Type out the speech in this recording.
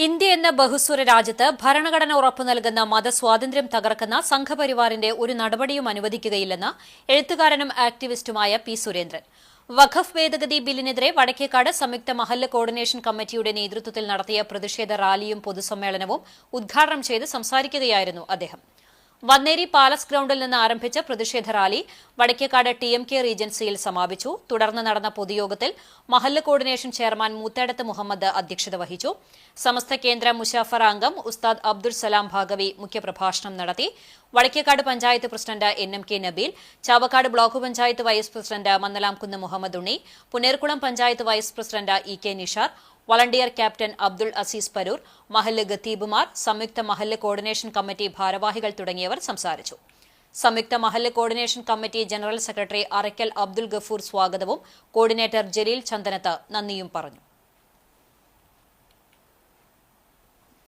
India എന്ന ബഹുസ്വര രാജ്യത്ത് ഭരണഘടന ഉറപ്പു നൽകുന്ന മതസ്വാതന്ത്ര്യം തകർക്കുന്ന സംഘപരിവാറിന്റെ ഒരു നടപടിയും അനുവദിക്കുകയില്ലെന്ന് എഴുത്തുകാരനും ആക്ടിവിസ്റ്റുമായ പി സുരേന്ദ്രൻ. വഖഫ് ഭേദഗതി ബില്ലിനെതിരെ വടക്കേക്കാട് സംയുക്ത മഹല്ല് കോർഡിനേഷൻ കമ്മിറ്റിയുടെ നേതൃത്വത്തിൽ നടത്തിയ പ്രതിഷേധ റാലിയും പൊതുസമ്മേളനവും ഉദ്ഘാടനം ചെയ്ത് സംസാരിക്കുകയായിരുന്നു അദ്ദേഹം. വന്നേരി പാലസ് ഗ്രൌണ്ടിൽ നിന്ന് ആരംഭിച്ച പ്രതിഷേധ റാലി വടക്കേക്കാട് TMK റീജൻസിയിൽ സമാപിച്ചു. തുടർന്ന് നടന്ന പൊതുയോഗത്തിൽ മഹല്ല് കോർഡിനേഷൻ ചെയർമാൻ മൂത്തേടത്ത് മുഹമ്മദ് അധ്യക്ഷത വഹിച്ചു. സമസ്ത കേന്ദ്ര മുശാഫർ അംഗം ഉസ്താദ് അബ്ദുൾ സലാം ഭാഗവി മുഖ്യപ്രഭാഷണം നടത്തി. Vadakkekad panchayat president NMK Nabeel, Chavakkad block panchayat vice president Mannalamkunnu Muhammad Unni, Punnayurkulam panchayat vice president EK Nishar, volunteer captain Abdul Azeez Paroor, മഹല്ല് ഖത്തീബുമാർ, സംയുക്ത മഹല്ല് കോർഡിനേഷൻ കമ്മിറ്റി ഭാരവാഹികൾ തുടങ്ങിയവർ സംസാരിച്ചു. സംയുക്ത മഹല്ല് coordination committee general secretary Arakkal Abdul Gafoor സ്വാഗതവും കോർഡിനേറ്റർ ജലീൽ ചന്ദനത്ത് നന്ദിയും പറഞ്ഞു.